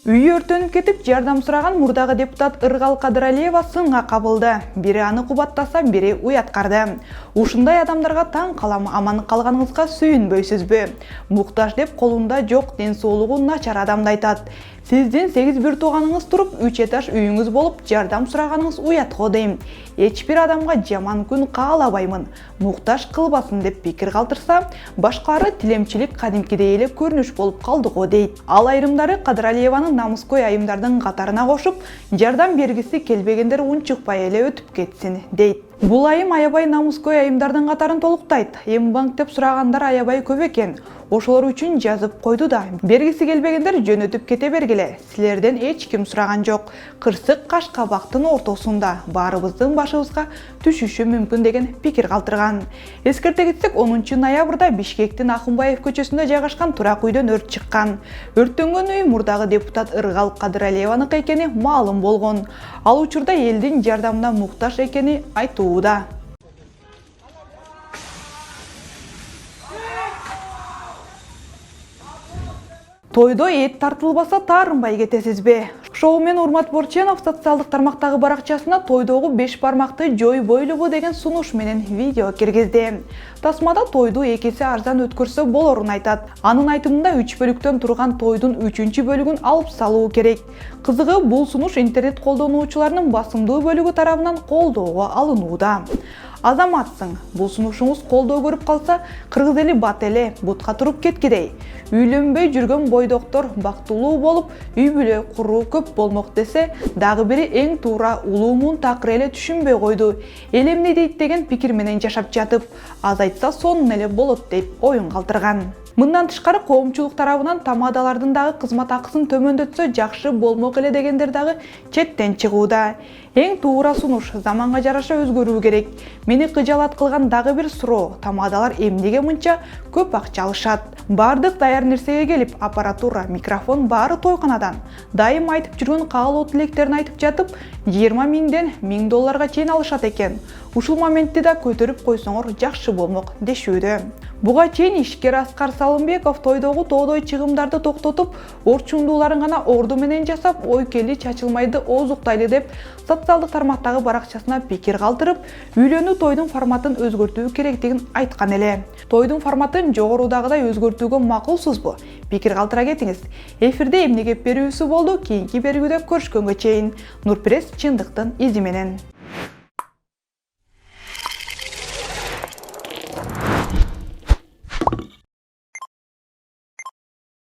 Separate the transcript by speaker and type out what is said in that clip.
Speaker 1: Үй өртөнүп кетип, жардам сураган мурдагы депутат Ыргал Кадыралиева сынга кабылды. Бири аны кубаттаса, бири уяткарды. Ушундай адамдарга таң калам, аман калганыңызга сүйүнбөйсүзбү? Муктаж деп колунда жок, ден соолугу начар адамды айтат. Сиздин 8 бир тууганыңыз туруп, 3 этаж үйүңүз болуп, жардам сураганыңыз уят го дейм. Эч бир адамга жаман күн каалабаймын. Муктаж кылбасын деп пикир калтырса, башкалары тилемчилик кадимкидей эле көрүнүш болуп калды го дейт. Ал айрымдары Кадыралиеванын намыскөй айымдардын катарына кошуп, жардам бергиси келбегендер унчукпай эле өтүп кетсин дейт. Бул айым аябай намыскөй айымдардын катарын толуктайт. Эми банктеп сурагандар аябай көп экен. Ошолор үчүн жазып койду да, бергиси келбегендер жөнөтүп кете бергиле. Силерден эч ким сураган жок. Кырсык каш кабактын ортосунда баарыбыздын башыбызга түшүшү мүмкүн деген пикир калтырган. Эскерте кетсек, 10 ноябрда Бишкектин Акынбаев көчөсүндө жайгашкан турак үйдөн өрт чыккан. Өрттөнгөн үй мурдагы депутат Ыргал Кадыралиеваныкы экени маалым болгон. Ал учурда элдин жардамына муктаж экени айтууда. Тойдо эт тартылбаса таарынбай кетесизби? Шоумен Урмат Борченов социалдык тармактагы баракчасына тойдогу 5 бармакты жой бойлубу деген сунуш менен видео киргизди. Тасмада тойду экиси арзан өткөрсө болорун айтат. Анын айтымында 3 бөлүктөн турган тойдун 3-чү бөлүгүн алып салуу керек. Кызыгы, бул сунуш интернет колдонуучуларынын басымдуу бөлүгү тарабынан колдоого алынууда. Азаматсың, бул сунушуңуз колдоо көрүп калса, кыргыз эли бат эле, бутка туруп кеткидей. Үйлөнбөй жүргөн бойдоктор бактылуу болуп, үй бүлө куруу көп болмок десе, дагы бири эң туура улуумун такыр эле түшүнбөй койду. Эл эмне дейт деген пикир менен жашап жатып, аз айтса сонун эле болот деп оюн калтырган. Мындан тышкары, коомчулук тарабынан тамадалардын дагы кызмат акысын төмөндөтсө жакшы болмок эле дегендер дагы четтен чыгууда. Эң туура сунуш заманга жараша өзгөрүү керек. Мени кыжалат кылган дагы бир суроо: тамадалар эмнеге мынча көп акча алышат? Бардык даяр нерсеге келип, аппаратура, микрофон баары тойканадан. Дайым айтып жүргөн каалоо тилектерин айтып жатып, 20 миңден $1000 чейин алышат экен. Ушул моментти да көтөрүп койсоңор жакшы болмок дешүүдө. Буга чейин ишкер Аскар Салымбеков тойдогу тоодой чыгымдарды токтотуп, орчундууларын гана орду менен жасап, ойкели чачылмайды оозуктайлы деп социалдык тармактагы баракчасына пикир калтырып, үйлөнүү тойдун форматын өзгөртүү керектигин айткан эле. Тойдун форматын жогорудагыдай өзгөртүүгө макулсузбу? Пикир калтыра кетиңиз. Эфирде эмне кеп берүүсү болду? Кийинки берүүдө көрүшкөнгө чейин. Нурпресс чындыктын изи менен.